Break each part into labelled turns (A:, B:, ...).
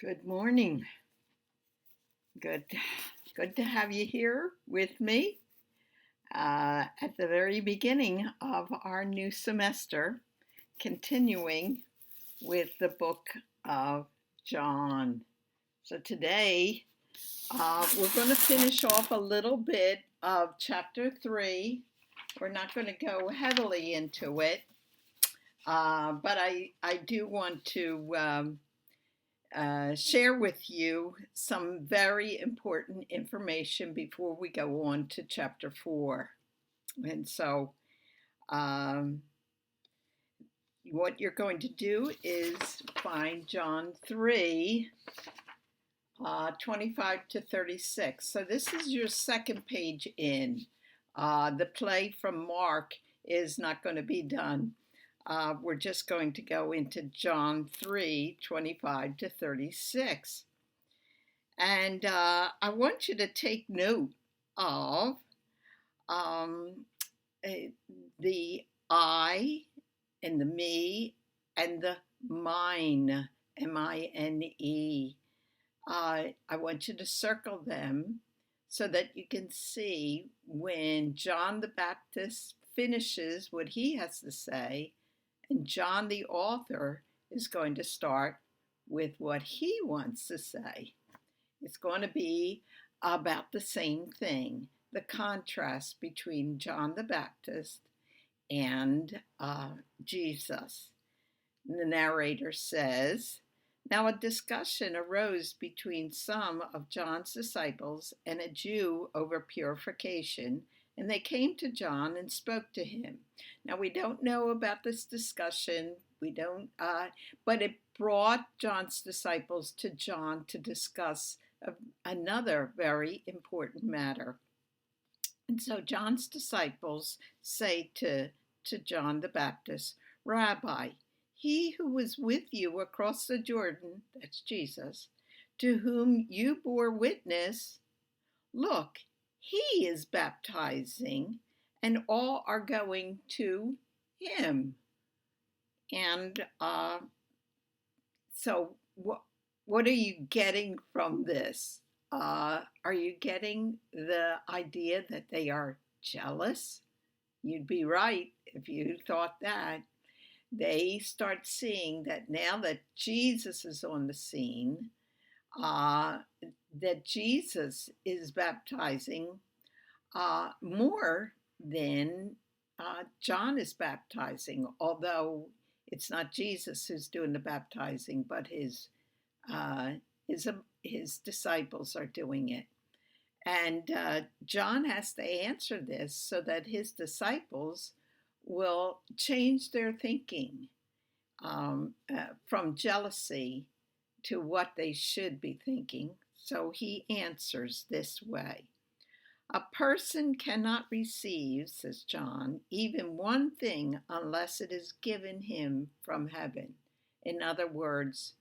A: Good morning. Good, good to have you here with me at the very beginning of our new semester, continuing with the book of John. So today we're going to finish off a little bit of chapter 3. We're not going to go heavily into it, but I do want to share with you some very important information before we go on to chapter 4. And so, what you're going to do is find John 3, 25 to 36. So, this is your second page in. The play from Mark is not going to be done. We're just going to go into John 3, 25 to 36. And I want you to take note of the I and the me and the mine, M-I-N-E. I want you to circle them so that you can see when John the Baptist finishes what he has to say, and John the author is going to start with what he wants to say. It's going to be about the same thing, the contrast between John the Baptist and Jesus. The narrator says, "Now a discussion arose between some of John's disciples and a Jew over purification, and they came to John and spoke to him." Now we don't know about this discussion. But it brought John's disciples to John to discuss another very important matter. And so John's disciples say to John the Baptist, "Rabbi, he who was with you across the Jordan," that's Jesus, "to whom you bore witness, look, he is baptizing, and all are going to him." And so what are you getting from this? Are you getting the idea that they are jealous? You'd be right if you thought that. They start seeing that now that Jesus is on the scene, that Jesus is baptizing more than John is baptizing, although it's not Jesus who's doing the baptizing, but his disciples are doing it. And John has to answer this so that his disciples will change their thinking from jealousy to what they should be thinking. So he answers this way. "A person cannot receive," says John, "even one thing unless it is given him from heaven." In other words,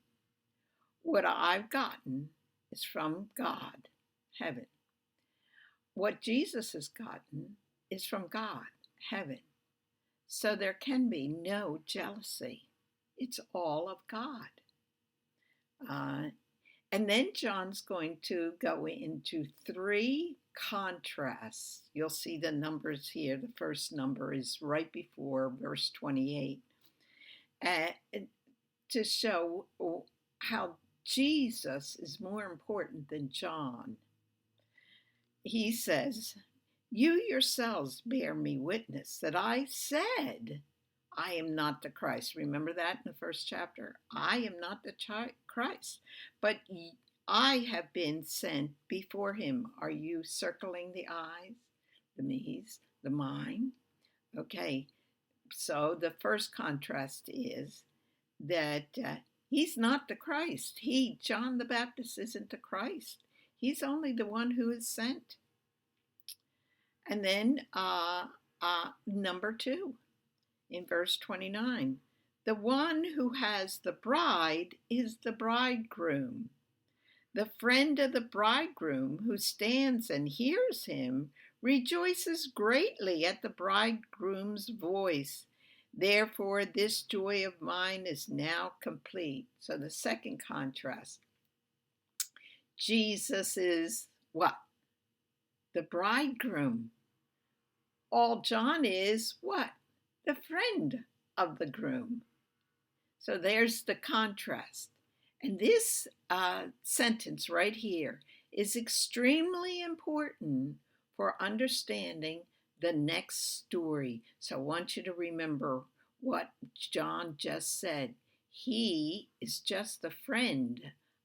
A: what I've gotten is from God, heaven. What Jesus has gotten is from God, heaven. So there can be no jealousy. It's all of God. And then John's going to go into 3 contrasts. You'll see the numbers here. The first number is right before verse 28, to show how Jesus is more important than John. He says, "You yourselves bear me witness that I said, I am not the Christ." Remember that in the first chapter? I am not the Christ, but I have been sent before him. Are you circling the I's, the me's, the mine? Okay, so the first contrast is that he's not the Christ. John the Baptist, isn't the Christ. He's only the one who is sent. And then number 2, in verse 29, "The one who has the bride is the bridegroom. The friend of the bridegroom who stands and hears him rejoices greatly at the bridegroom's voice. Therefore, this joy of mine is now complete." So the second contrast. Jesus is what? The bridegroom. All John is what? The friend of the groom. So there's the contrast. And this sentence right here is extremely important for understanding the next story. So I want you to remember what John just said. He is just a friend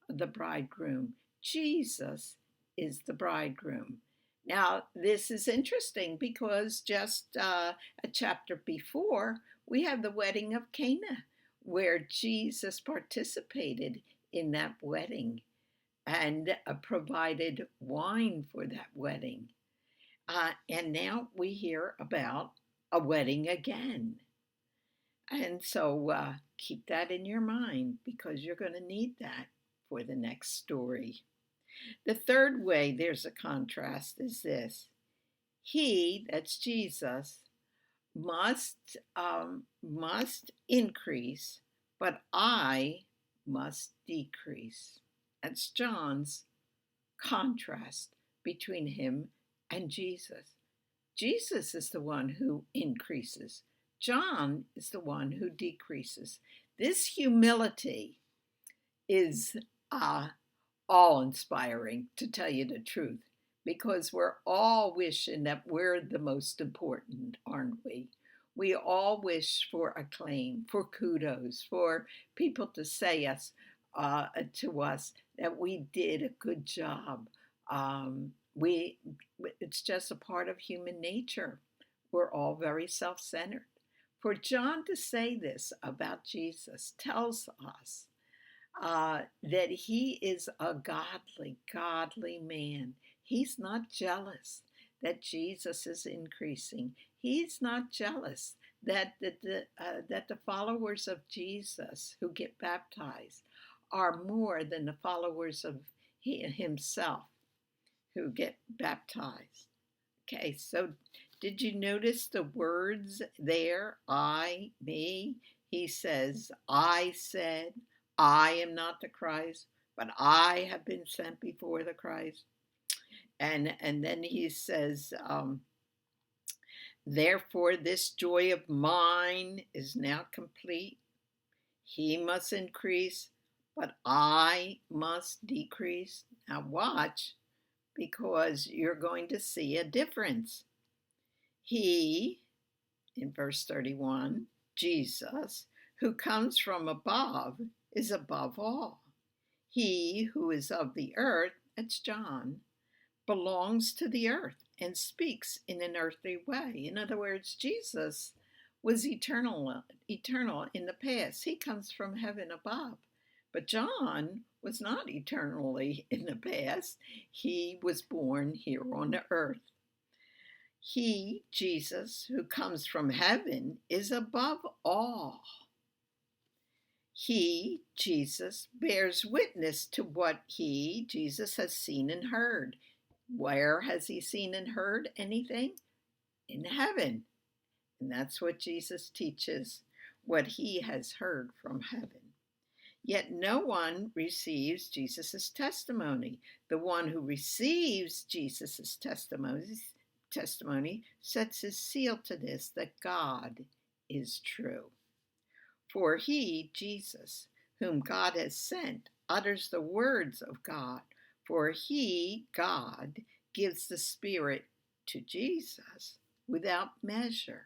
A: of the bridegroom. Jesus is the bridegroom. Now, this is interesting because just a chapter before, we have the wedding of Cana, where Jesus participated in that wedding and provided wine for that wedding. And now we hear about a wedding again. And so keep that in your mind because you're going to need that for the next story. The third way there's a contrast is this. He, that's Jesus, must increase, but I must decrease. That's John's contrast between him and Jesus. Jesus is the one who increases. John is the one who decreases. This humility is awe-inspiring, to tell you the truth, because we're all wishing that we're the most important, aren't we? We all wish for acclaim, for kudos, for people to say to us that we did a good job. It's just a part of human nature. We're all very self-centered. For John to say this about Jesus tells us that he is a godly man. He's not jealous that Jesus is increasing. He's not jealous that the followers of Jesus who get baptized are more than the followers of himself who get baptized. Okay, so did you notice the words there? I, me. He says, I said, I am not the Christ, but I have been sent before the Christ. And then he says, therefore this joy of mine is now complete. He must increase, but I must decrease. Now watch, because you're going to see a difference. He, in verse 31, Jesus, who comes from above, is above all. He who is of the earth, that's John, belongs to the earth and speaks in an earthly way. In other words, Jesus was eternal in the past. He comes from heaven above. But John was not eternally in the past. He was born here on the earth. He, Jesus, who comes from heaven, is above all. He, Jesus, bears witness to what he, Jesus, has seen and heard. Where has he seen and heard anything? In heaven. And that's what Jesus teaches, what he has heard from heaven. Yet no one receives Jesus' testimony. The one who receives Jesus' testimony sets his seal to this, that God is true. For he, Jesus, whom God has sent, utters the words of God. For he, God, gives the Spirit to Jesus without measure,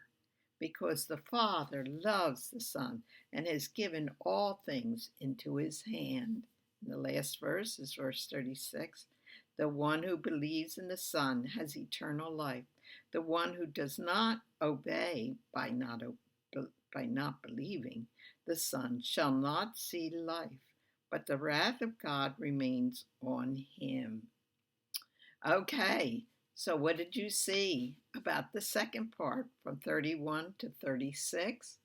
A: because the Father loves the Son and has given all things into his hand. And the last verse is verse 36. The one who believes in the Son has eternal life. The one who does not obey by not believing the Son shall not see life, but the wrath of God remains on him. Okay, so what did you see about the second part from 31 to 36?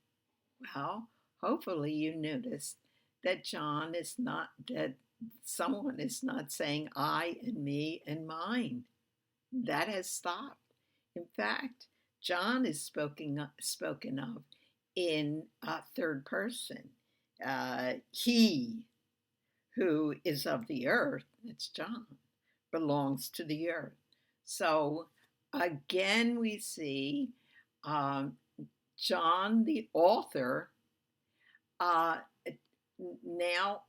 A: Well, hopefully you noticed that someone is not saying I and me and mine. That has stopped. In fact, John is spoken of in third person. He who is of the earth, it's John, belongs to the earth. So again, we see um, John, the author, uh, now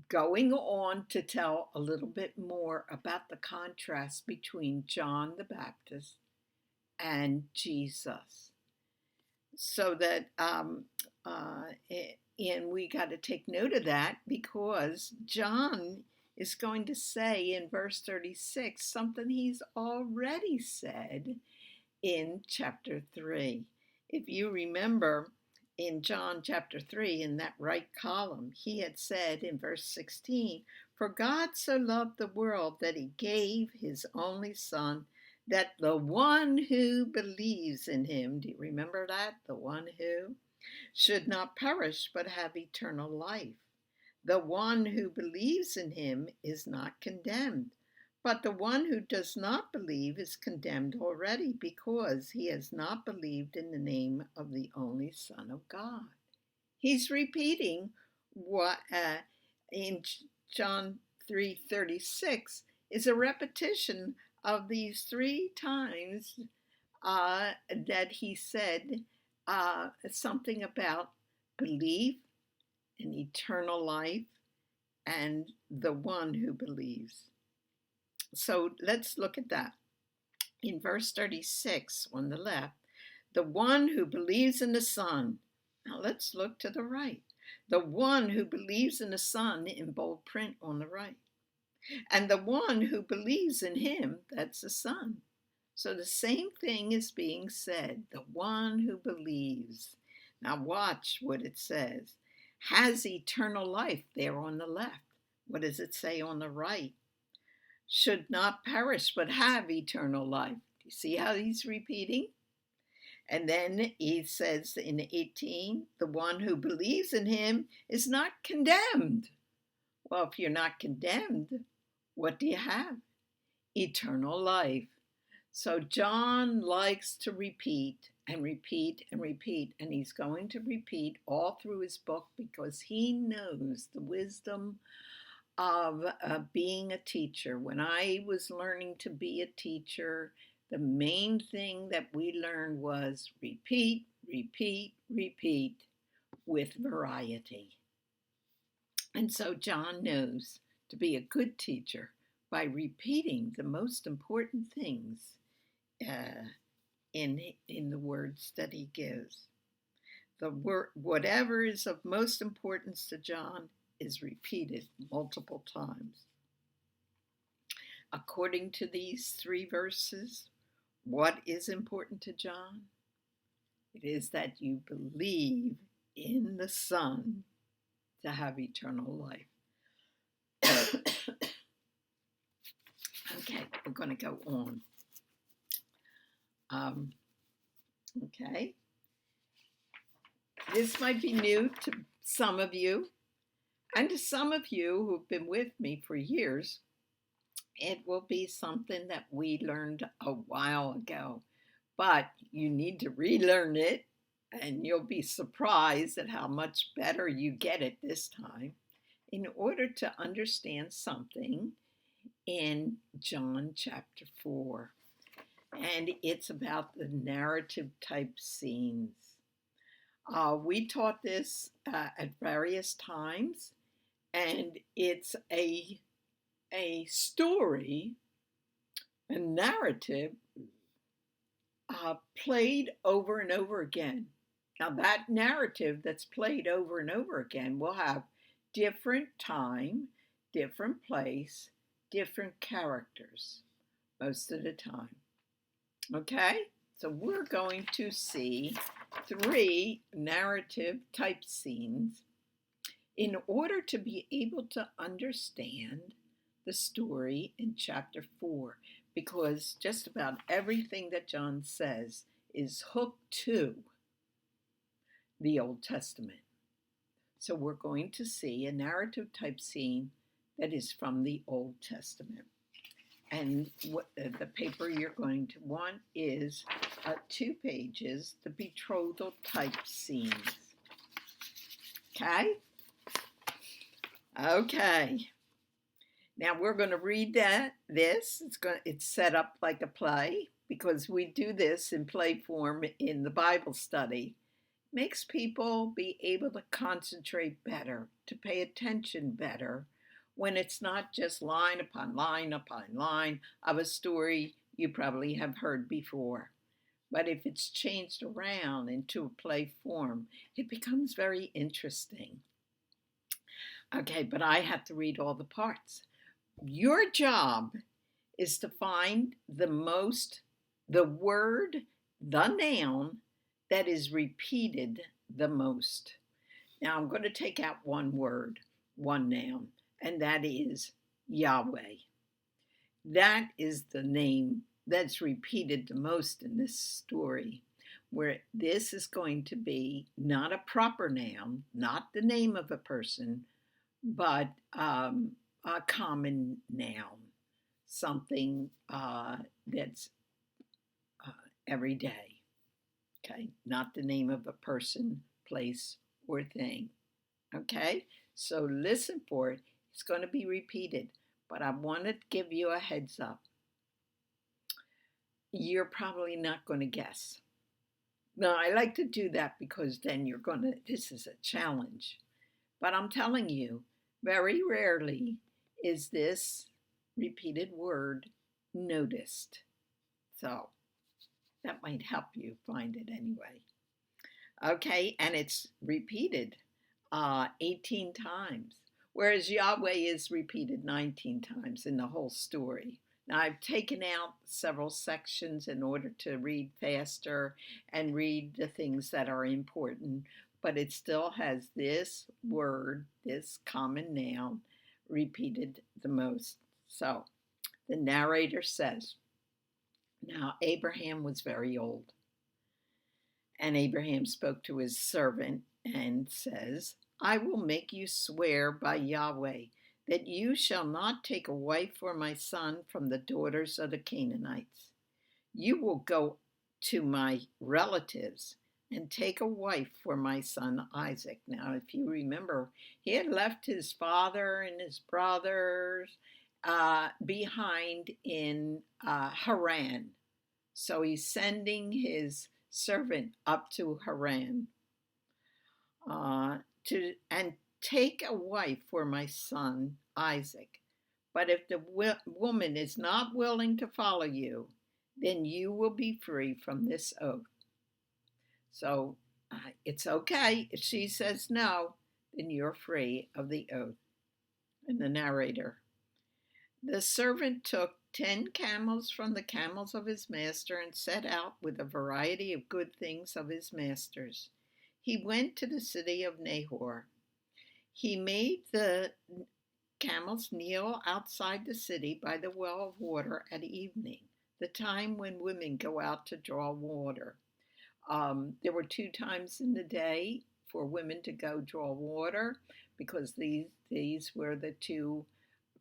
A: going on to tell a little bit more about the contrast between John the Baptist and Jesus. So that, and we got to take note of that because John is going to say in verse 36 something he's already said in chapter 3. If you remember in John chapter 3, in that right column, he had said in verse 16, "For God so loved the world that he gave his only Son, that the one who believes in him," do you remember that? The one who should not perish but have eternal life. The one who believes in him is not condemned, but the one who does not believe is condemned already because he has not believed in the name of the only Son of God. He's repeating what in John 3:36 is a repetition of these 3 times that he said something about belief and eternal life and the one who believes. So let's look at that. In verse 36 on the left, the one who believes in the Son. Now let's look to the right. The one who believes in the Son in bold print on the right. And the one who believes in him, that's the Son. So the same thing is being said, the one who believes. Now watch what it says. Has eternal life there on the left. What does it say on the right? Should not perish but have eternal life. Do you see how he's repeating? And then he says in 18, the one who believes in him is not condemned. Well, if you're not condemned, what do you have? Eternal life. So John likes to repeat and repeat and repeat, and he's going to repeat all through his book because he knows the wisdom of being a teacher. When I was learning to be a teacher, the main thing that we learned was repeat, repeat, repeat with variety. And so John knows to be a good teacher by repeating the most important things in the words that he gives. Whatever is of most importance to John is repeated multiple times. According to these 3 verses, what is important to John? It is that you believe in the Son to have eternal life. Okay, we're going to go on. Okay. This might be new to some of you, and to some of you who've been with me for years, it will be something that we learned a while ago, but you need to relearn it, and you'll be surprised at how much better you get it this time in order to understand something in John chapter 4. And it's about the narrative type scenes. We taught this at various times, and it's a story, a narrative played over and over again. Now that narrative that's played over and over again will have different time, different place, different characters most of the time. Okay? So we're going to see 3 narrative type scenes in order to be able to understand the story in chapter 4, because just about everything that John says is hooked to the Old Testament. So we're going to see a narrative type scene that is from the Old Testament. And the paper you're going to want is 2 pages, the betrothal type scenes. Okay? Okay. Now we're going to read it's set up like a play because we do this in play form in the Bible study. Makes people be able to concentrate better, to pay attention better when it's not just line upon line upon line of a story you probably have heard before. But if it's changed around into a play form, it becomes very interesting. Okay, but I have to read all the parts. Your job is to find the word, the noun that is repeated the most. Now I'm going to take out one word, one noun, and that is Yahweh. That is the name that's repeated the most in this story, where this is going to be not a proper noun, not the name of a person, but a common noun, something that's every day. Okay, not the name of a person, place, or thing. Okay, so listen for it. It's going to be repeated, but I want to give you a heads up. You're probably not going to guess. Now, I like to do that because then this is a challenge. But I'm telling you, very rarely is this repeated word noticed. So that might help you find it anyway. Okay, and it's repeated 18 times, whereas Yahweh is repeated 19 times in the whole story. Now, I've taken out several sections in order to read faster and read the things that are important, but it still has this word, this common noun, repeated the most. So, the narrator says, now Abraham was very old, and Abraham spoke to his servant and says, I will make you swear by Yahweh that you shall not take a wife for my son from the daughters of the Canaanites. You will go to my relatives and take a wife for my son Isaac. Now, if you remember, he had left his father and his brothers behind in Haran. So he's sending his servant up to Haran and take a wife for my son Isaac. But if the woman is not willing to follow you, then you will be free from this oath. So it's okay. If she says no, then you're free of the oath. And the narrator, the servant took 10 camels from the camels of his master and set out with a variety of good things of his master's. He went to the city of Nahor. He made the camels kneel outside the city by the well of water at evening, the time when women go out to draw water. There were 2 times in the day for women to go draw water because these were the 2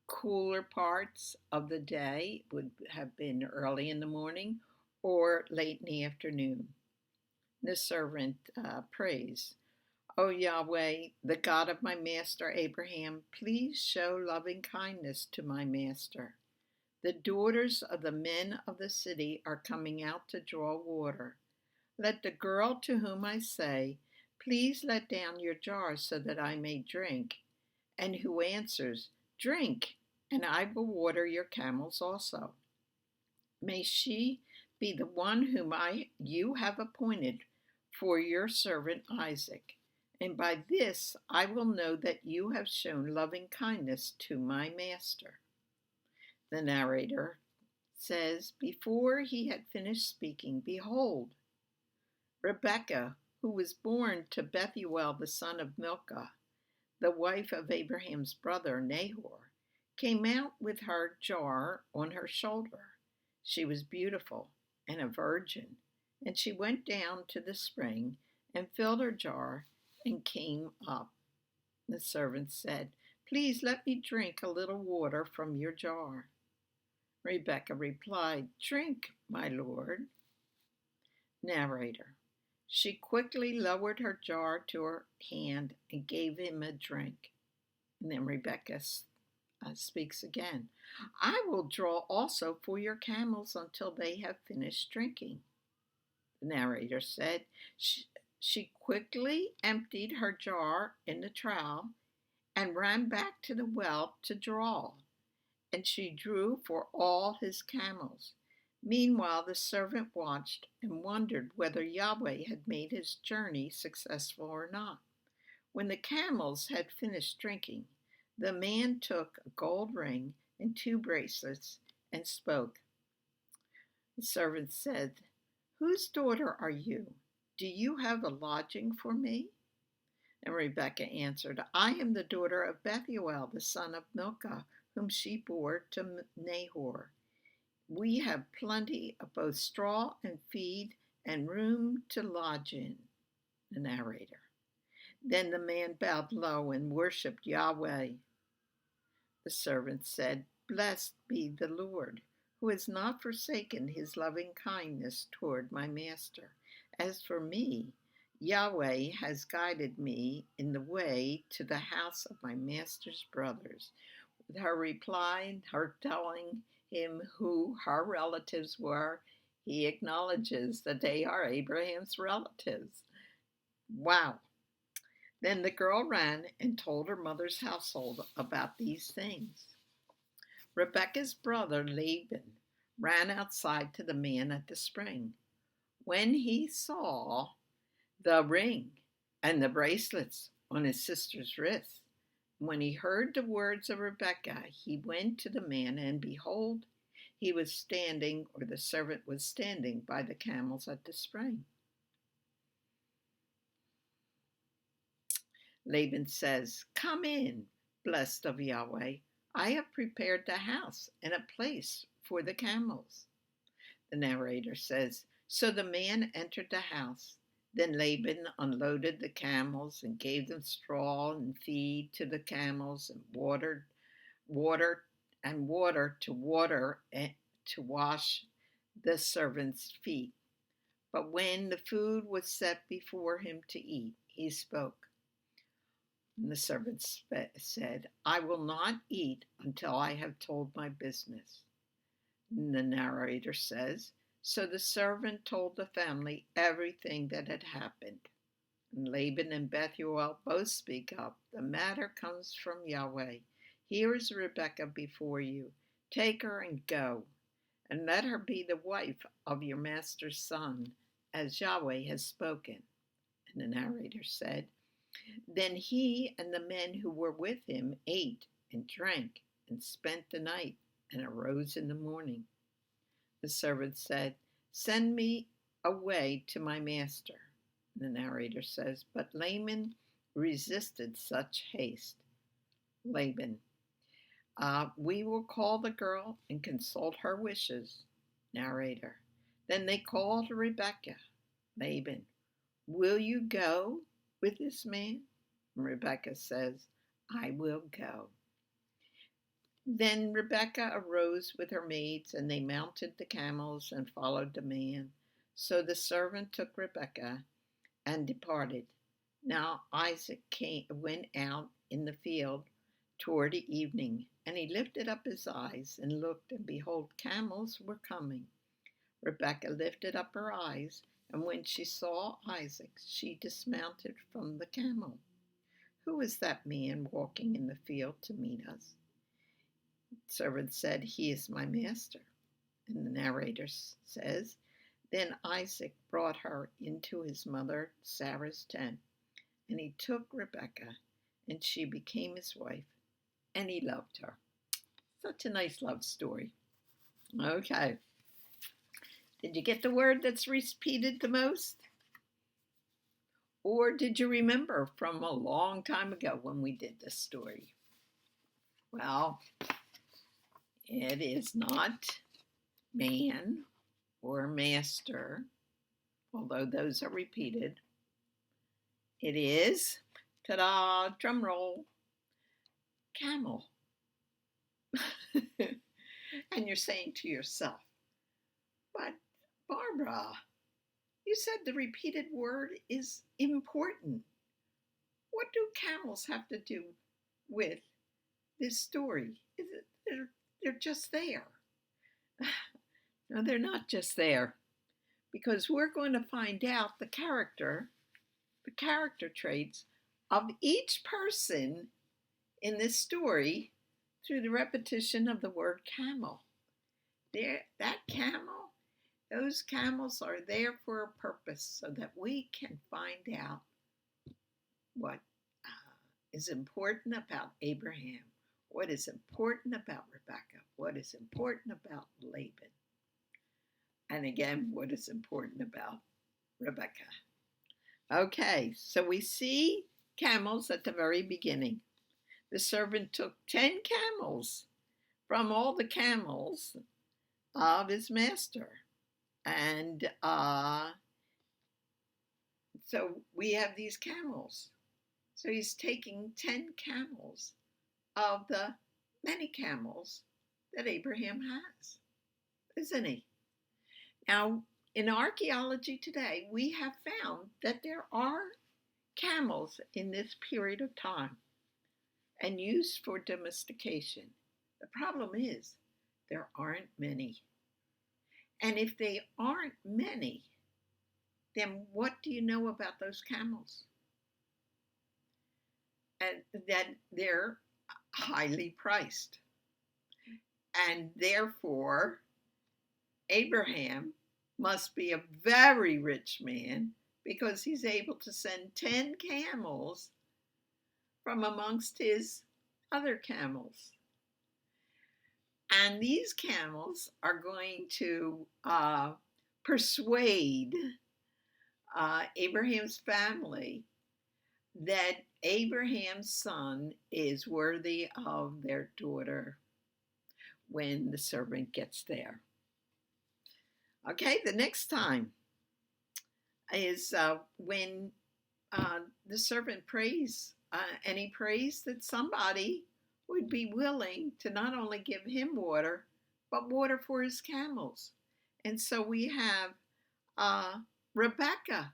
A: cooler parts of the day. It would have been early in the morning or late in the afternoon. The servant prays, O Yahweh, the God of my master Abraham, please show loving kindness to my master. The daughters of the men of the city are coming out to draw water. Let the girl to whom I say, please let down your jar so that I may drink, and who answers, drink, and I will water your camels also. May she be the one whom you have appointed for your servant Isaac, and by this I will know that you have shown loving kindness to my master. The narrator says, before he had finished speaking, behold, Rebekah, who was born to Bethuel the son of Milcah, the wife of Abraham's brother Nahor, came out with her jar on her shoulder. She was beautiful and a virgin, and she went down to the spring and filled her jar and came up. The servant said, please let me drink a little water from your jar. Rebekah replied, drink, my lord. Narrator, she quickly lowered her jar to her hand and gave him a drink. And then Rebekah speaks again. I will draw also for your camels until they have finished drinking. The narrator said. She quickly emptied her jar in the trough and ran back to the well to draw, and she drew for all his camels. Meanwhile, the servant watched and wondered whether Yahweh had made his journey successful or not. When the camels had finished drinking, the man took a gold ring and 2 bracelets and spoke. The servant said, Whose daughter are you? Do you have a lodging for me? And Rebekah answered, I am the daughter of Bethuel, the son of Milcah, whom she bore to Nahor. We have plenty of both straw and feed and room to lodge in. The narrator. Then the man bowed low and worshipped Yahweh. The servant said, Blessed be the Lord, who has not forsaken his loving kindness toward my master. As for me, Yahweh has guided me in the way to the house of my master's brothers. With her reply, her telling him who her relatives were, he acknowledges that they are Abraham's relatives. Wow. Then the girl ran and told her mother's household about these things. Rebekah's brother Laban ran outside to the man at the spring. When he saw the ring and the bracelets on his sister's wrists, when he heard the words of Rebekah, he went to the man, and behold, he was standing, or the servant was standing, by the camels at the spring. Laban says, Come in, blessed of Yahweh. I have prepared the house and a place for the camels. The narrator says, So the man entered the house. Then Laban unloaded the camels and gave them straw and feed to the camels and water to wash the servants' feet. But when the food was set before him to eat, he spoke. And the servant said, I will not eat until I have told my business. And the narrator says, So the servant told the family everything that had happened. And Laban and Bethuel both speak up. The matter comes from Yahweh. Here is Rebekah before you. Take her and go, and let her be the wife of your master's son, as Yahweh has spoken. And the narrator said, Then he and the men who were with him ate and drank and spent the night and arose in the morning. The servant said, Send me away to my master. The narrator says, But Laban resisted such haste. Laban, we will call the girl and consult her wishes. Narrator, then they called Rebekah. Laban, will you go with this man? And Rebekah says, I will go. Then Rebekah arose with her maids, and they mounted the camels and followed the man. So the servant took Rebekah and departed. Now Isaac went out in the field toward the evening, and he lifted up his eyes and looked, and behold, camels were coming. Rebekah lifted up her eyes, and when she saw Isaac, she dismounted from the camel. Who is that man walking in the field to meet us? The servant said, He is my master. And the narrator says, Then Isaac brought her into his mother Sarah's tent, and he took Rebekah, and she became his wife, and he loved her. Such a nice love story. Okay. Did you get the word that's repeated the most? Or did you remember from a long time ago when we did this story? Well, it is not man or master, although those are repeated. It is, ta-da, drum roll, camel. And you're saying to yourself, but Barbara, you said the repeated word is important. What do camels have to do with this story. They're just there. No, they're not just there, because we're going to find out the character traits of each person in this story through the repetition of the word camel. That camel, those camels are there for a purpose so that we can find out what is important about Abraham, what is important about Rebecca, what is important about Laban, and again, what is important about Rebecca. Okay, so we see camels at the very beginning. The servant took 10 camels from all the camels of his master. And so we have these camels. So he's taking 10 camels of the many camels that Abraham has, isn't he? Now, in archaeology today, we have found that there are camels in this period of time and used for domestication. The problem is there aren't many. And if they aren't many, then what do you know about those camels? And that they're highly priced. And therefore, Abraham must be a very rich man because he's able to send 10 camels from amongst his other camels. And these camels are going to persuade Abraham's family that Abraham's son is worthy of their daughter when the servant gets there. Okay, the next time is when the servant prays, and he prays that somebody would be willing to not only give him water, but water for his camels. And so we have Rebecca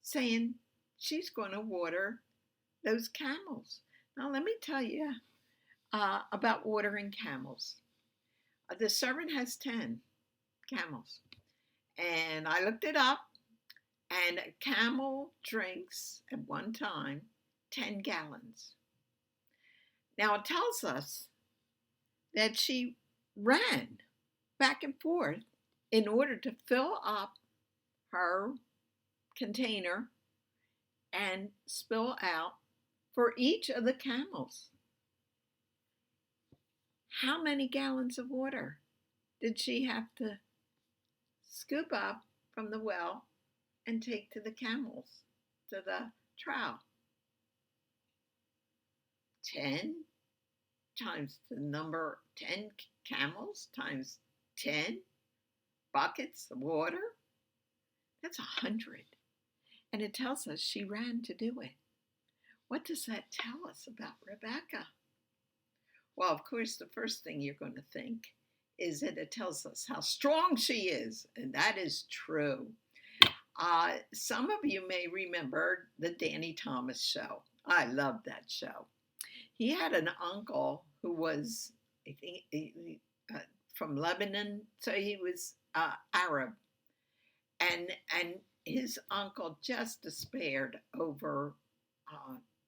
A: saying she's going to water those camels. Now, let me tell you about watering camels. The servant has 10 camels. And I looked it up, and a camel drinks at one time 10 gallons. Now, it tells us that she ran back and forth in order to fill up her container and spill out for each of the camels. How many gallons of water did she have to scoop up from the well and take to the camels, to the trough? 10 times the number, 10 camels times 10 buckets of water. That's 100. And it tells us she ran to do it. What does that tell us about Rebecca? Well, of course, the first thing you're going to think is that it tells us how strong she is, and that is true. Some of you may remember the Danny Thomas show. I loved that show. He had an uncle who was, I think, from Lebanon, so he was Arab, and his uncle just despaired over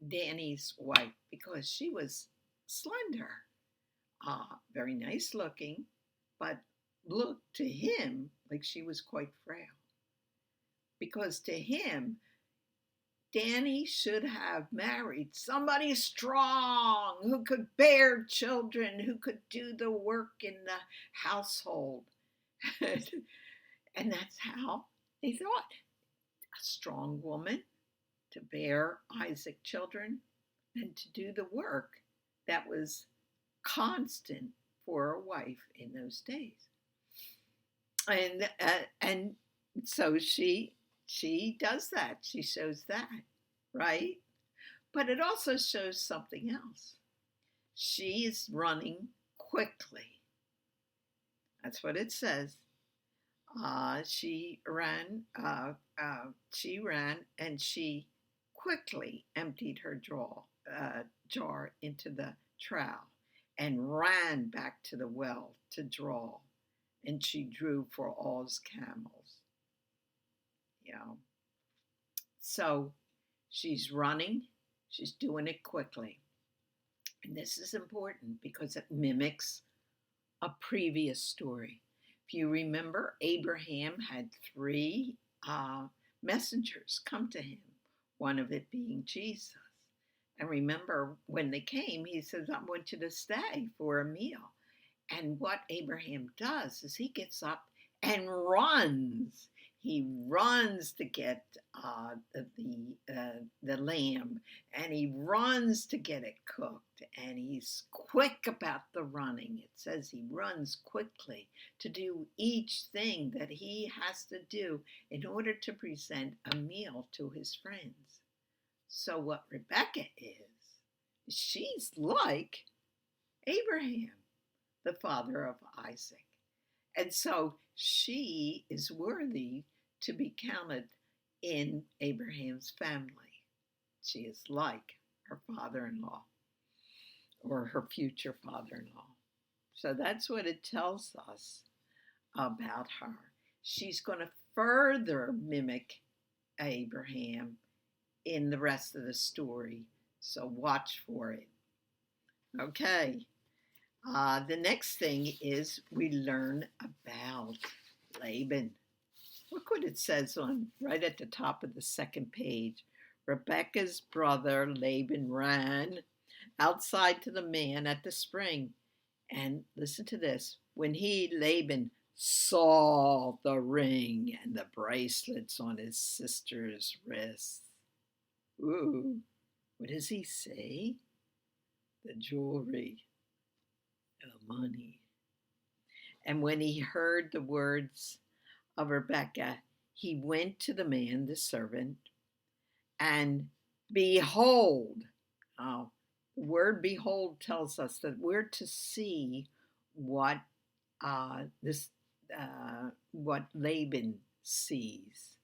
A: Danny's wife because she was slender, very nice looking, but looked to him like she was quite frail. Because to him, Danny should have married somebody strong who could bear children, who could do the work in the household. And that's how they thought. A strong woman to bear Isaac children and to do the work that was constant for a wife in those days. And so she does that. She shows that, right? But it also shows something else. She is running quickly. That's what it says. She ran and she quickly emptied her jar into the trough. and ran back to the well to draw. And she drew for all's camels. You know, so she's running, she's doing it quickly. And this is important because it mimics a previous story. If you remember, Abraham had three messengers come to him, one of it being Jesus. And remember, when they came, he says, I want you to stay for a meal. And what Abraham does is he gets up and runs. He runs to get the lamb, and he runs to get it cooked, and he's quick about the running. It says he runs quickly to do each thing that he has to do in order to present a meal to his friends. So what Rebecca is, she's like Abraham, the father of Isaac. And so she is worthy to be counted in Abraham's family. She is like her father-in-law or her future father-in-law. So that's what it tells us about her. She's going to further mimic Abraham in the rest of the story. So watch for it. Okay. The next thing is we learn about Laban. Look what it says on right at the top of the second page. Rebekah's brother Laban ran outside to the man at the spring. And listen to this. When Laban, saw the ring and the bracelets on his sister's wrists. Ooh, what does he say? The jewelry, the money. And when he heard the words of Rebekah, he went to the man, the servant, and behold, the word behold tells us that we're to see what what Laban sees.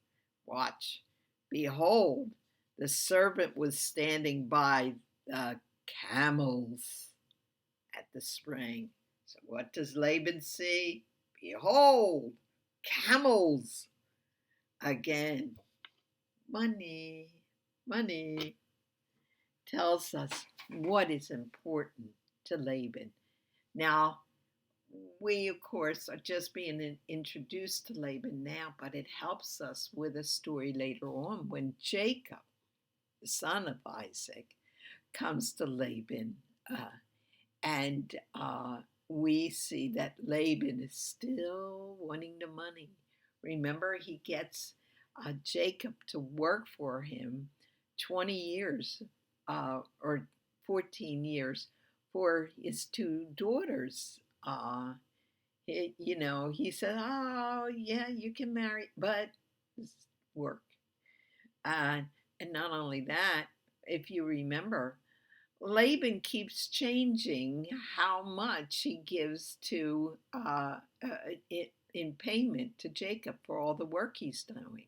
A: Watch. Behold, the servant was standing by the camels at the spring. So what does Laban see? Behold, camels. Again, money tells us what is important to Laban. Now, we, of course, are just being introduced to Laban now, but it helps us with a story later on when Jacob, the son of Isaac, comes to Laban. And we see that Laban is still wanting the money. Remember, he gets Jacob to work for him 20 years or 14 years for his two daughters. He said, oh, yeah, you can marry, but it's work. And not only that, if you remember, Laban keeps changing how much he gives to in payment to Jacob for all the work he's doing.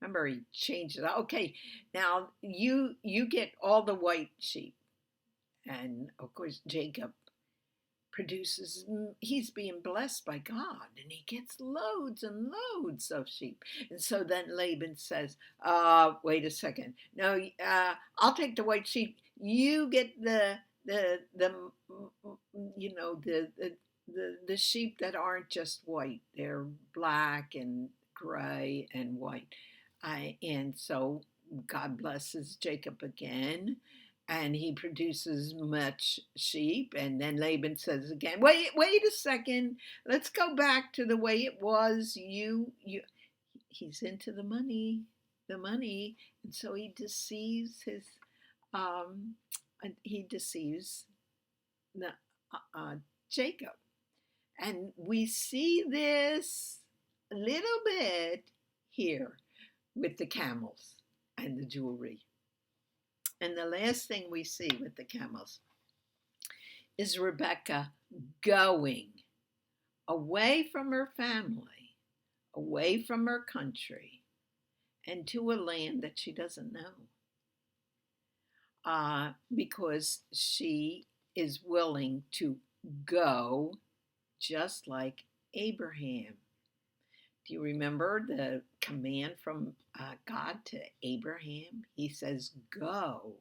A: Remember, he changed it. Okay, now you get all the white sheep, and of course Jacob produces. He's being blessed by God, and he gets loads and loads of sheep. And so then Laban says, "Wait a second. No, I'll take the white sheep. You get the sheep that aren't just white. They're black and gray and white." And so God blesses Jacob again, and he produces much sheep. And then Laban says again, wait a second. Let's go back to the way it was. He's into the money. And so he deceives Jacob. And we see this a little bit here with the camels and the jewelry. And the last thing we see with the camels is Rebecca going away from her family, away from her country, and to a land that she doesn't know. Because she is willing to go just like Abraham. Do you remember the command from God to Abraham? He says, go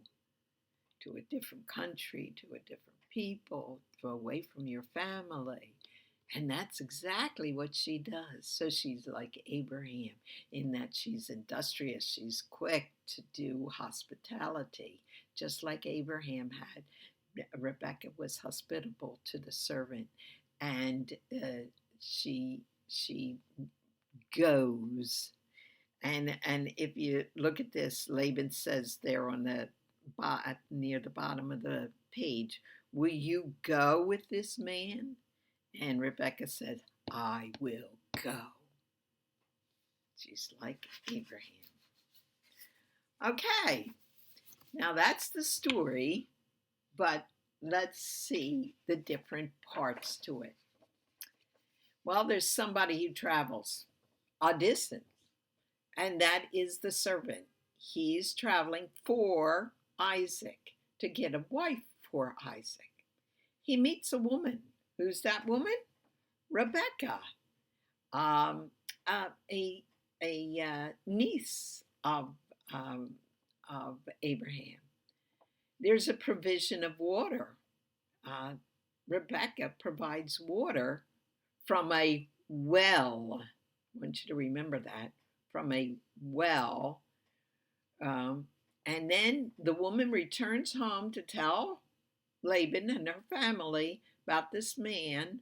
A: to a different country, to a different people, to away from your family. And that's exactly what she does. So she's like Abraham in that she's industrious, she's quick to do hospitality, just like Abraham had. Rebecca was hospitable to the servant, and she goes. And if you look at this, Laban says there on the near the bottom of the page, will you go with this man? And Rebecca says, I will go. She's like Abraham. Okay, now that's the story, but let's see the different parts to it. Well, there's somebody who travels a distance, and that is the servant. He's traveling for Isaac to get a wife for Isaac. He meets a woman. Who's that woman? Rebecca, a niece of Abraham. There's a provision of water. Rebecca provides water from a well. I want you to remember that, from a well. And then the woman returns home to tell Laban and her family about this man.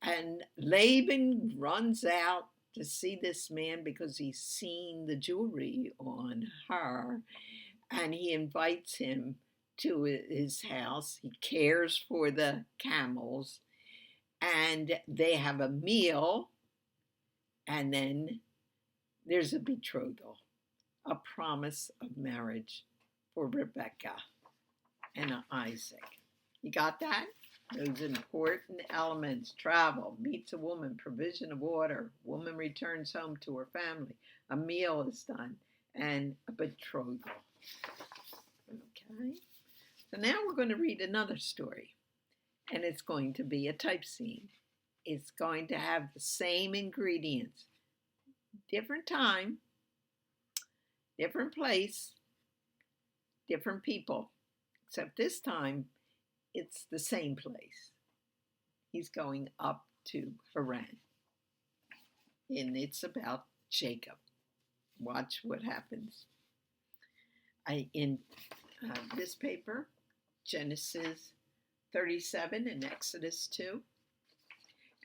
A: And Laban runs out to see this man because he's seen the jewelry on her. And he invites him to his house. He cares for the camels. And they have a meal. And then there's a betrothal, a promise of marriage for Rebecca and Isaac. You got that? Those important elements: travel, meets a woman, provision of water, woman returns home to her family, a meal is done, and a betrothal. Okay? So now we're going to read another story, and it's going to be a type scene. It's going to have the same ingredients, different time, different place, different people, except this time it's the same place. He's going up to Haran, and it's about Jacob. Watch what happens. In this paper, Genesis 37 and Exodus 2.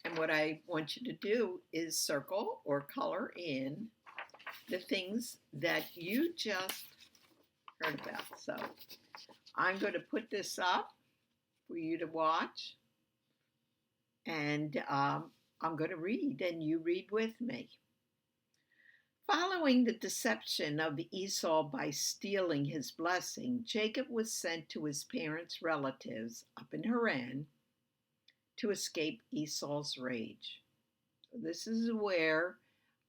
A: And what I want you to do is circle or color in the things that you just heard about. So I'm going to put this up for you to watch, and I'm going to read, and you read with me. Following the deception of Esau by stealing his blessing, Jacob was sent to his parents' relatives up in Haran to escape Esau's rage. So this is where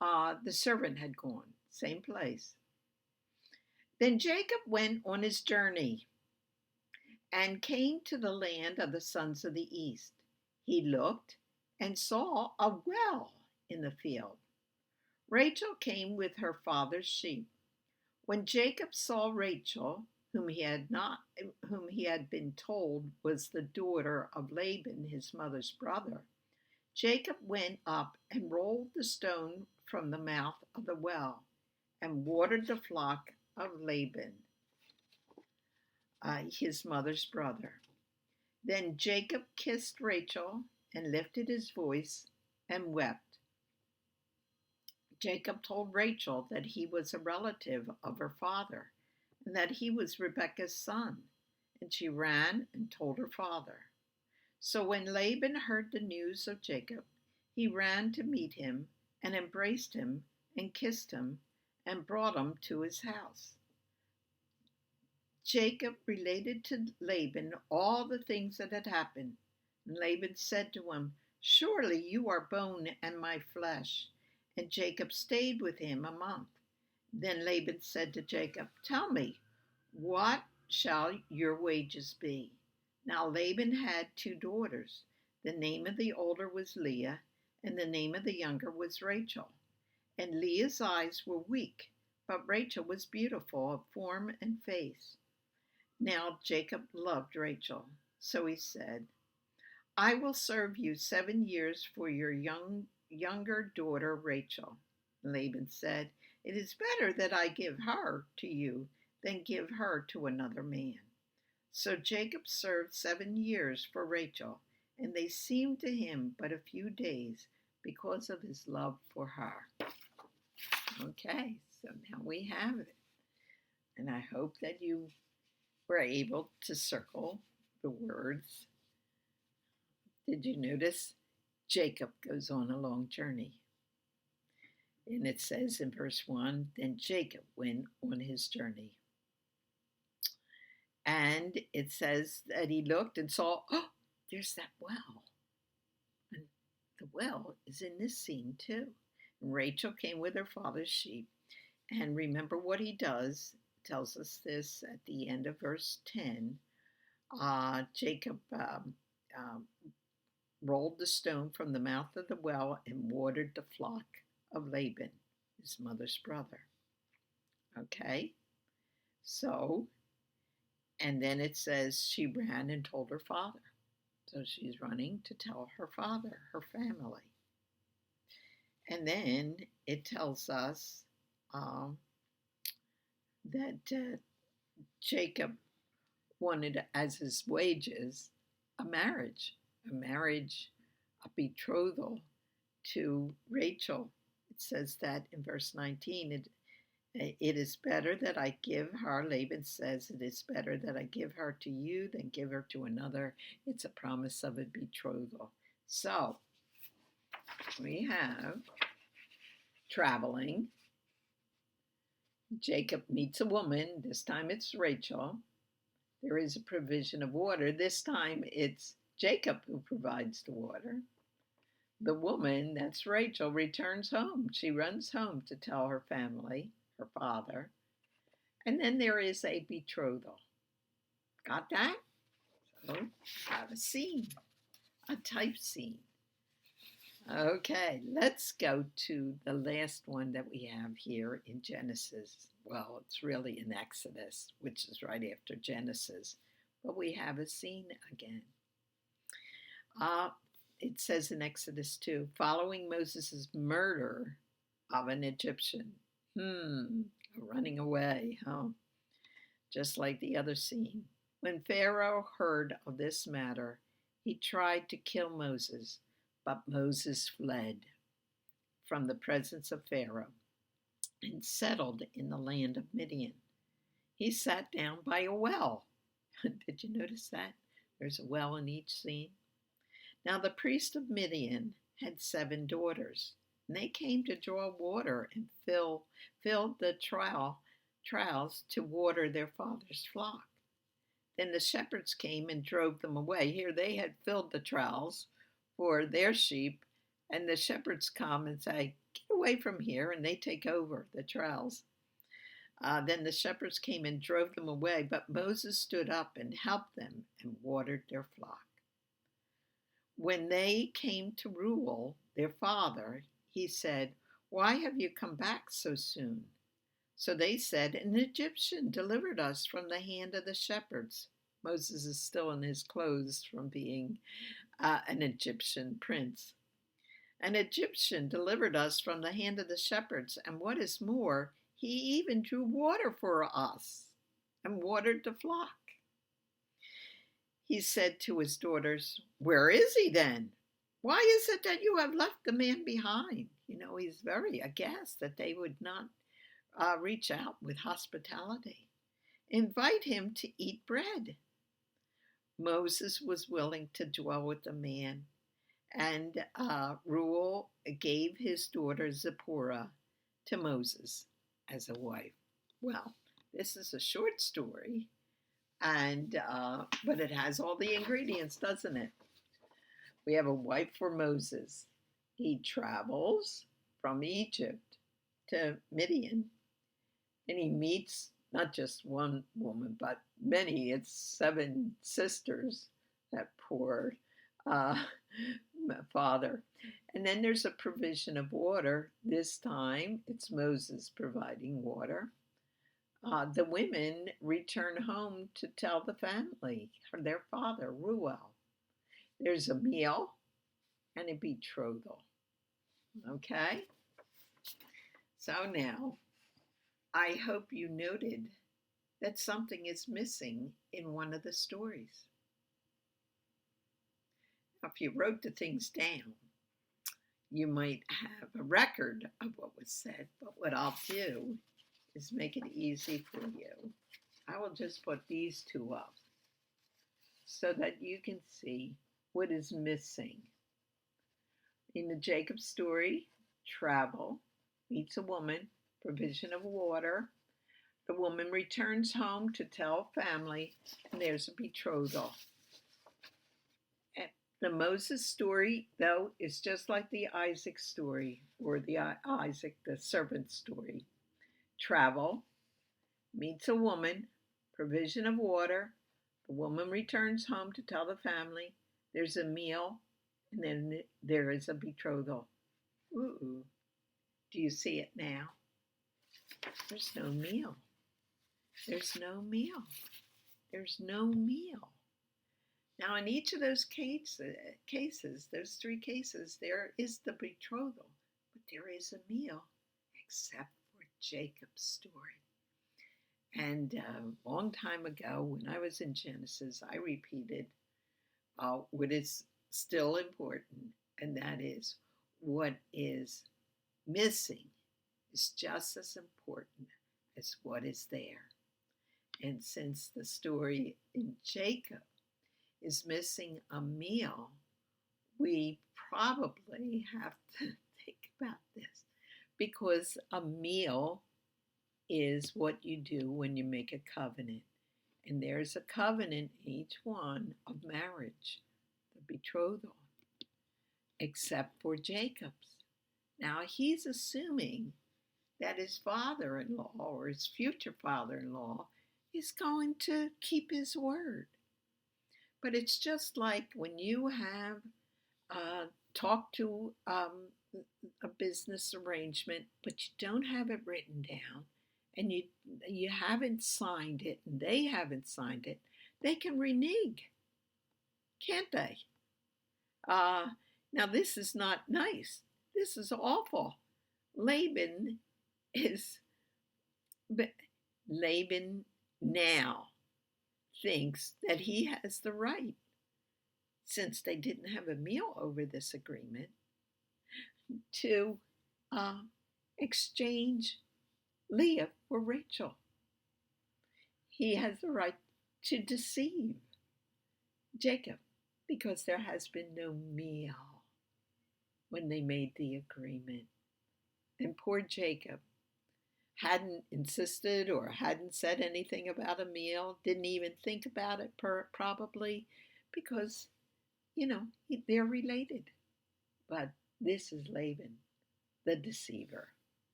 A: the servant had gone, same place. Then Jacob went on his journey and came to the land of the sons of the east. He looked and saw a well in the field. Rachel came with her father's sheep. When Jacob saw Rachel, whom he had been told was the daughter of Laban, his mother's brother, Jacob went up and rolled the stone from the mouth of the well and watered the flock of Laban, his mother's brother. Then Jacob kissed Rachel and lifted his voice and wept. Jacob told Rachel that he was a relative of her father and that he was Rebekah's son, and she ran and told her father. So when Laban heard the news of Jacob, he ran to meet him and embraced him and kissed him and brought him to his house. Jacob related to Laban all the things that had happened, and Laban said to him, "Surely you are bone and my flesh." And Jacob stayed with him a month. Then Laban said to Jacob, "Tell me, what shall your wages be?" Now Laban had 2 daughters. The name of the older was Leah, and the name of the younger was Rachel. And Leah's eyes were weak, but Rachel was beautiful of form and face. Now Jacob loved Rachel, so he said, I will serve you 7 years for your younger daughter Rachel. Laban said, It is better that I give her to you than give her to another man. So Jacob served 7 years for Rachel, and they seemed to him but a few days because of his love for her. Okay, so now we have it. And I hope that you were able to circle the words. Did you notice? Jacob goes on a long journey. And it says in verse 1, then Jacob went on his journey. And it says that he looked and saw, oh, there's that well. And the well is in this scene too. And Rachel came with her father's sheep. And remember what he does, tells us this at the end of verse 10. Jacob rolled the stone from the mouth of the well and watered the flock of Laban, his mother's brother. Okay, so, and then it says she ran and told her father. So she's running to tell her father, her family. And then it tells us that Jacob wanted as his wages a marriage, a betrothal to Rachel. It says that in verse 19, it is better that I give her, Laban says, it is better that I give her to you than give her to another. It's a promise of a betrothal. So, we have traveling. Jacob meets a woman. This time it's Rachel. There is a provision of water. This time it's Jacob who provides the water. The woman, that's Rachel, returns home. She runs home to tell her family, her father. And then there is a betrothal. Got that? So, have a scene, a type scene. Okay, let's go to the last one that we have here in Genesis. Well, it's really in Exodus, which is right after Genesis. But we have a scene again. It says in Exodus 2, following Moses' murder of an Egyptian. Running away, huh? Just like the other scene. When Pharaoh heard of this matter, he tried to kill Moses, but Moses fled from the presence of Pharaoh and settled in the land of Midian. He sat down by a well. Did you notice that? There's a well in each scene. Now the priest of Midian had 7 daughters, and they came to draw water and filled the troughs to water their father's flock. Then the shepherds came and drove them away. Here they had filled the troughs for their sheep, and the shepherds come and say, get away from here, and they take over the troughs. Then the shepherds came and drove them away, but Moses stood up and helped them and watered their flock. When they came to Reuel, their father, he said, why have you come back so soon? So they said, an Egyptian delivered us from the hand of the shepherds. Moses is still in his clothes from being an Egyptian prince. An Egyptian delivered us from the hand of the shepherds, and what is more, he even drew water for us and watered the flock. He said to his daughters, where is he then? Why is it that you have left the man behind? You know, he's very aghast that they would not reach out with hospitality. Invite him to eat bread. Moses was willing to dwell with the man, and Reuel gave his daughter Zipporah to Moses as a wife. Well, this is a short story, and but it has all the ingredients, doesn't it? We have a wife for Moses. He travels from Egypt to Midian, and he meets not just one woman, but many. It's 7 sisters that poor uh, father. And then there's a provision of water. This time it's Moses providing water. The women return home to tell the family, their father, Ruel. There's a meal and a betrothal. Okay? So now, I hope you noted that something is missing in one of the stories. Now, if you wrote the things down, you might have a record of what was said, but what I'll do is make it easy for you. I will just put these two up so that you can see what is missing. In the Jacob story, travel, meets a woman, provision of water. The woman returns home to tell family, and there's a betrothal. The Moses story, though, is just like the Isaac story, or the Isaac, the servant story. Travel, meets a woman, provision of water. The woman returns home to tell the family. There's a meal, and then there is a betrothal. Ooh, do you see it now? There's no meal. There's no meal. There's no meal. Now, in each of those cases, those three cases, there is the betrothal, but there is a meal, except for Jacob's story. And a long time ago, when I was in Genesis, I repeated what is still important, and that is what is missing is just as important as what is there. And since the story in Jacob is missing a meal, we probably have to think about this, because a meal is what you do when you make a covenant. And there's a covenant in each one of marriage, the betrothal, except for Jacob's. Now he's assuming that his father-in-law or his future father-in-law is going to keep his word. But it's just like when you have talked to a business arrangement, but you don't have it written down, and you haven't signed it, and they haven't signed it, they can renege, can't they? Now this is not nice. This is awful. Laban now thinks that he has the right, since they didn't have a meal over this agreement, to exchange Leah for Rachel. He has the right to deceive Jacob because there has been no meal when they made the agreement. And poor Jacob hadn't insisted or hadn't said anything about a meal, didn't even think about it probably, because, they're related. But this is Laban, the deceiver,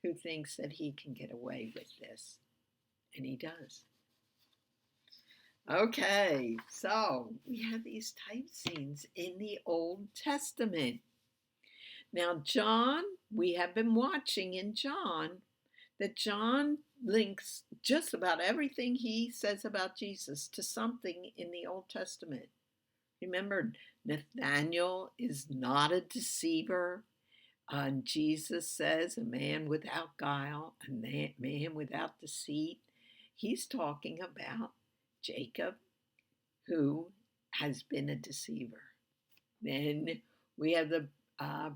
A: who thinks that he can get away with this. And he does. Okay, so we have these type scenes in the Old Testament. Now, John, we have been watching in John, that John links just about everything he says about Jesus to something in the Old Testament. Remember, Nathaniel is not a deceiver. And Jesus says, a man without guile, a man without deceit. He's talking about Jacob, who has been a deceiver. Then we have the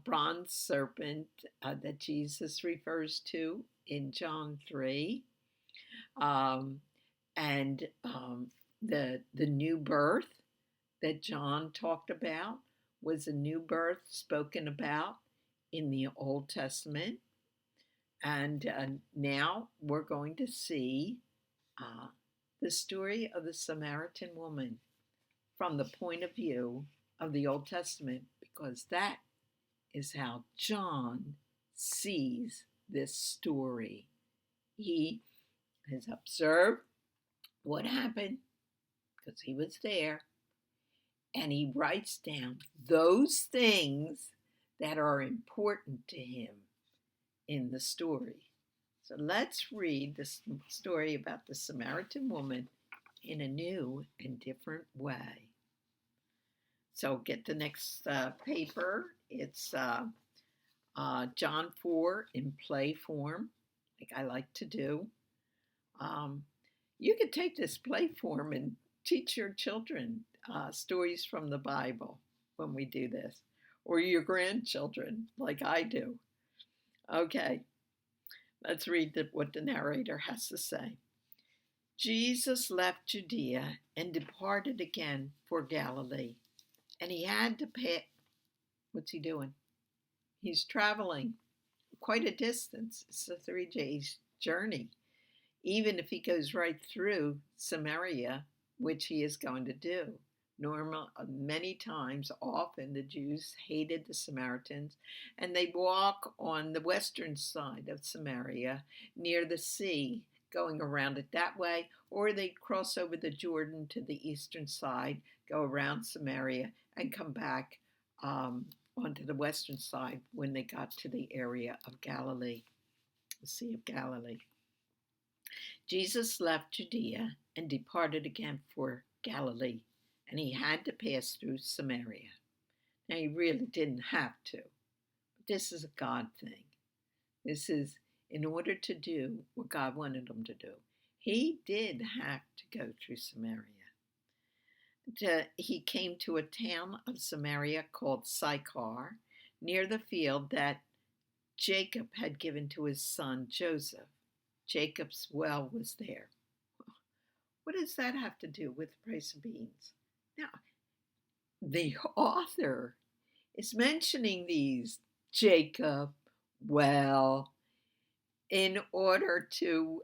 A: bronze serpent that Jesus refers to in John 3. And the new birth that John talked about was a new birth spoken about in the Old Testament. And now we're going to see the story of the Samaritan woman from the point of view of the Old Testament, because that is how John sees this story. He has observed what happened because he was there, and he writes down those things that are important to him in the story. So let's read this story about the Samaritan woman in a new and different way. So get the next paper. It's John 4 in play form, like I like to do. You could take this play form and teach your children stories from the Bible when we do this, or your grandchildren, like I do. Okay, let's read what the narrator has to say. Jesus left Judea and departed again for Galilee, and he had to pass. What's he doing? He's traveling quite a distance. It's a 3 day journey. Even if he goes right through Samaria, which he is going to do. Many times, often, the Jews hated the Samaritans, and they walk on the western side of Samaria near the sea, going around it that way, or they cross over the Jordan to the eastern side, go around Samaria, and come back onto the western side when they got to the area of Galilee, the Sea of Galilee. Jesus left Judea and departed again for Galilee, and he had to pass through Samaria. Now, he really didn't have to, but this is a God thing. This is in order to do what God wanted him to do. He did have to go through Samaria. He came to a town of Samaria called Sychar, near the field that Jacob had given to his son Joseph. Jacob's well was there. What does that have to do with the price of beans? Now, the author is mentioning these Jacob, well, in order to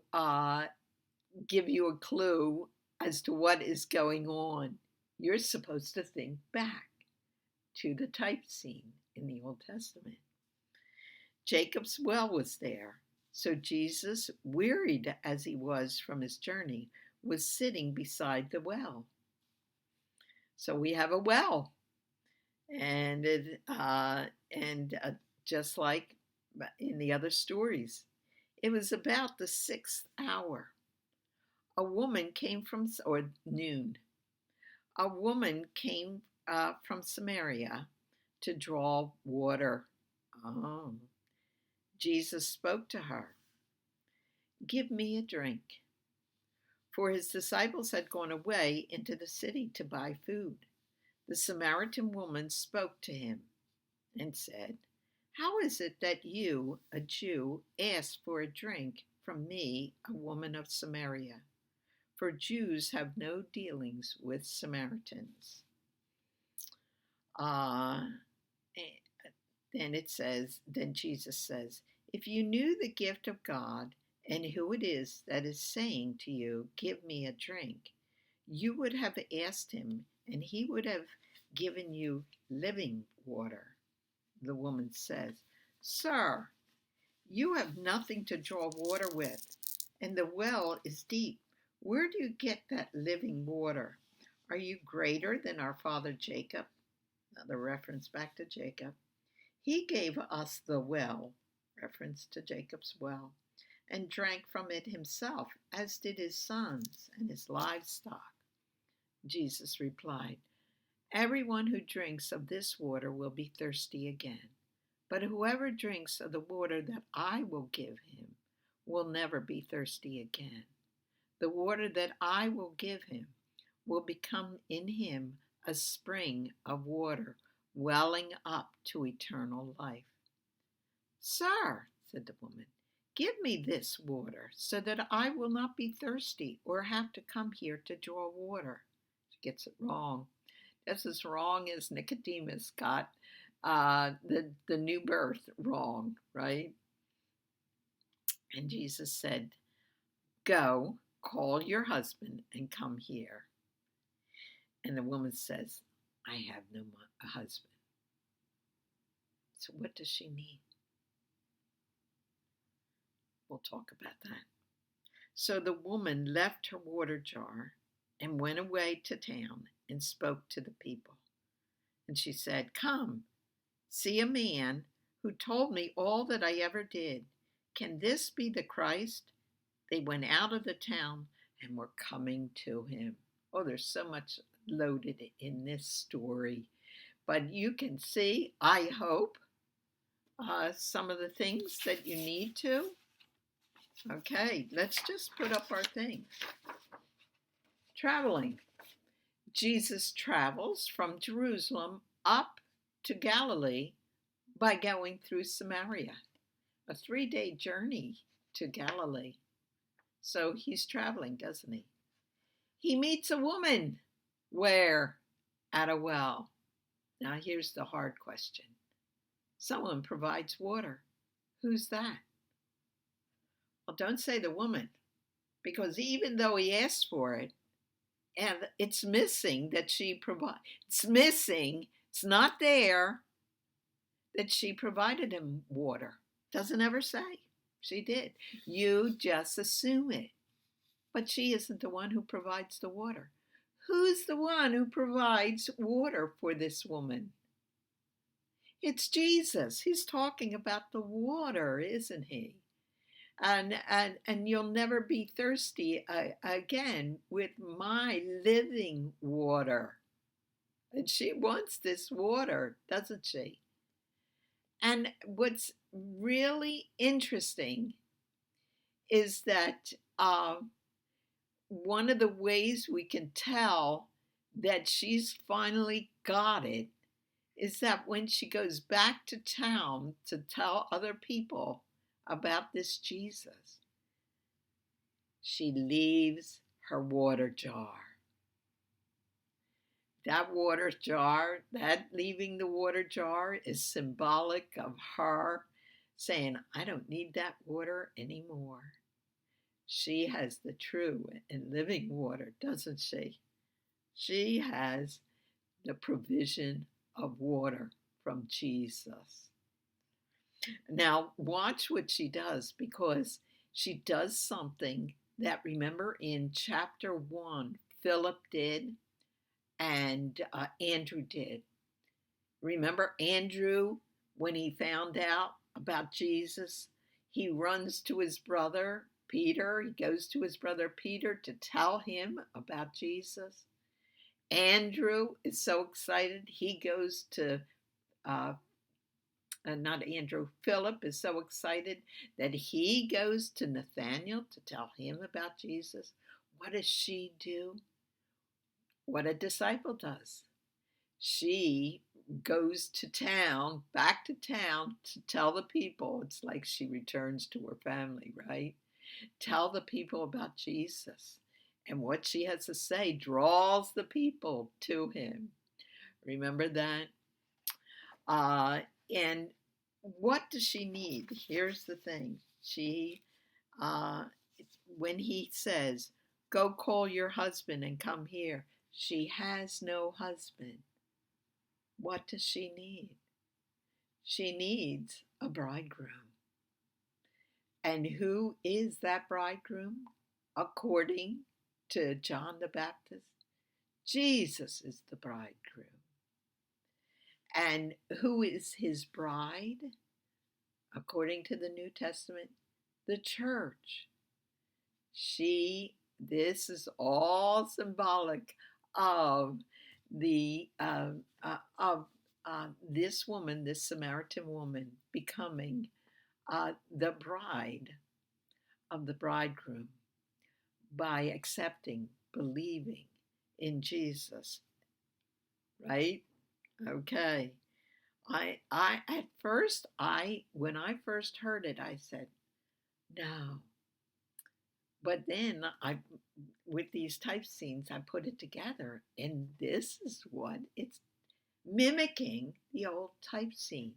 A: give you a clue as to what is going on. You're supposed to think back to the type scene in the Old Testament. Jacob's well was there. So Jesus, wearied as he was from his journey, was sitting beside the well. So we have a well, and just like in the other stories, it was about the 6th hour. A woman came or noon. A woman came from Samaria to draw water. Oh. Jesus spoke to her, "Give me a drink." For his disciples had gone away into the city to buy food. The Samaritan woman spoke to him and said, "How is it that you, a Jew, ask for a drink from me, a woman of Samaria? For Jews have no dealings with Samaritans." Then Jesus says, "If you knew the gift of God and who it is that is saying to you, 'Give me a drink,' you would have asked him, and he would have given you living water." The woman says, "Sir, you have nothing to draw water with, and the well is deep. Where do you get that living water? Are you greater than our father Jacob?" Another reference back to Jacob. "He gave us the well," reference to Jacob's well, "and drank from it himself, as did his sons and his livestock." Jesus replied, "Everyone who drinks of this water will be thirsty again, but whoever drinks of the water that I will give him will never be thirsty again. The water that I will give him will become in him a spring of water welling up to eternal life." "Sir," said the woman, "give me this water so that I will not be thirsty or have to come here to draw water." She gets it wrong. That's as wrong as Nicodemus got the new birth wrong, right? And Jesus said, "Go, call your husband and come here." And the woman says, "I have no husband." So what does she need? We'll talk about that. So the woman left her water jar and went away to town and spoke to the people. And she said, "Come, see a man who told me all that I ever did. Can this be the Christ?" They went out of the town and were coming to him. Oh, there's so much loaded in this story. But you can see, I hope, some of the things that you need to. Okay, let's just put up our things. Traveling. Jesus travels from Jerusalem up to Galilee by going through Samaria, a 3-day journey to Galilee. So he's traveling, doesn't he? He meets a woman. Where? At a well. Now here's the hard question. Someone provides water. Who's that? Well, don't say the woman, because even though he asked for it, and it's missing that she provides, it's missing, it's not there that she provided him water. Doesn't ever say. She did. You just assume it. But she isn't the one who provides the water. Who's the one who provides water for this woman? It's Jesus. He's talking about the water, isn't he? And you'll never be thirsty again with my living water. And she wants this water, doesn't she? And what's really interesting is that one of the ways we can tell that she's finally got it is that when she goes back to town to tell other people about this Jesus, she leaves her water jar. That water jar, that leaving the water jar is symbolic of her saying, I don't need that water anymore. She has the true and living water, doesn't she? She has the provision of water from Jesus. Now, watch what she does, because she does something that, remember, in chapter 1, Philip did and Andrew did. Remember Andrew, when he found out about Jesus, he runs to his brother Peter. He goes to his brother Peter to tell him about Jesus. Andrew is so excited. He goes to, Philip is so excited that he goes to Nathanael to tell him about Jesus. What does she do? What a disciple does. She goes to town, back to town, to tell the people. It's like she returns to her family, right? Tell the people about Jesus. And what she has to say draws the people to him. Remember that? And what does she need? Here's the thing. She, when he says, go call your husband and come here, she has no husband. What does she need? She needs a bridegroom. And who is that bridegroom? According to John the Baptist, Jesus is the bridegroom. And who is his bride? According to the New Testament, the church. This is all symbolic of this woman, this Samaritan woman, becoming the bride of the bridegroom by accepting, believing in Jesus. Right? Okay. When I first heard it, I said, no. But then with these type scenes, I put it together, and this is what it's mimicking the old type scene,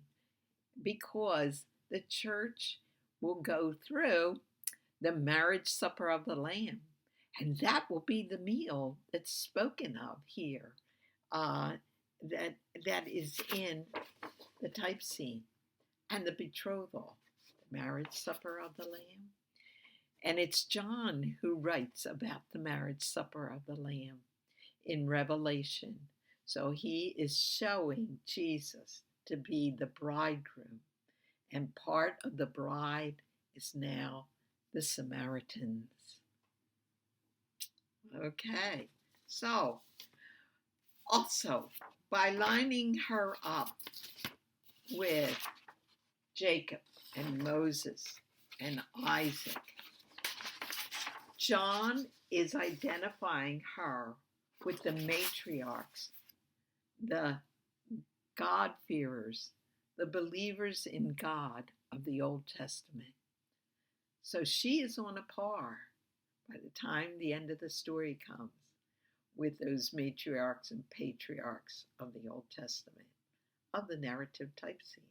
A: because the church will go through the marriage supper of the Lamb, and that will be the meal that's spoken of here. That is in the type scene, and the betrothal, the marriage supper of the Lamb. And it's John who writes about the marriage supper of the Lamb in Revelation. So he is showing Jesus to be the bridegroom, and part of the bride is now the Samaritans. Okay, so also by lining her up with Jacob and Moses and Isaac, John is identifying her with the matriarchs, the God-fearers, the believers in God of the Old Testament. So she is on a par by the time the end of the story comes with those matriarchs and patriarchs of the Old Testament, of the narrative type scenes.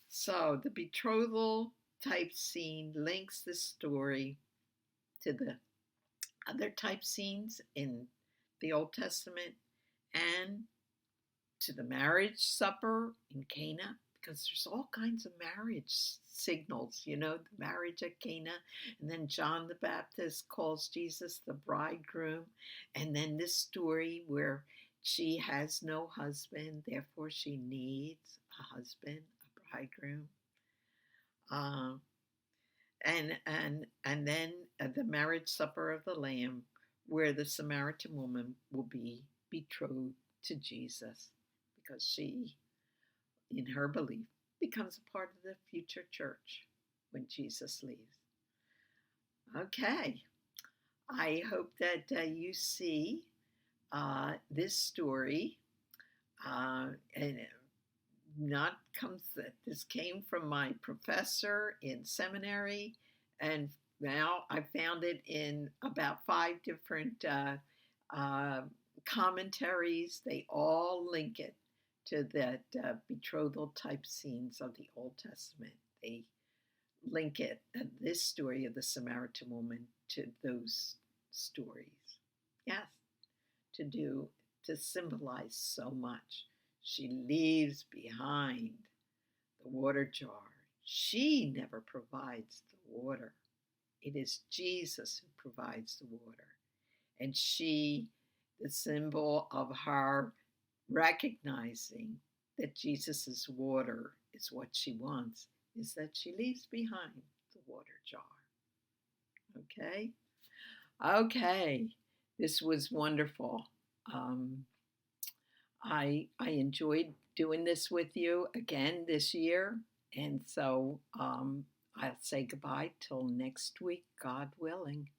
A: So the betrothal type scene links the story to the other type scenes in the Old Testament and to the marriage supper in Cana, because there's all kinds of marriage signals, the marriage at Cana, and then John the Baptist calls Jesus the bridegroom, and then this story where she has no husband, therefore she needs a husband, a bridegroom. And then the marriage supper of the Lamb, where the Samaritan woman will be betrothed to Jesus, because she, in her belief, becomes a part of the future church when Jesus leaves. Okay, I hope that you see this story, and this came from my professor in seminary, and now I found it in about 5 different commentaries. They all link it to that betrothal type scenes of the Old Testament. They link it, this story of the Samaritan woman, to those stories. Yes, to symbolize so much. She leaves behind the water jar. She never provides the water. It is Jesus who provides the water. And she, the symbol of her recognizing that Jesus' water is what she wants, is that she leaves behind the water jar. Okay? Okay. This was wonderful. I enjoyed doing this with you again this year. And so I'll say goodbye till next week, God willing.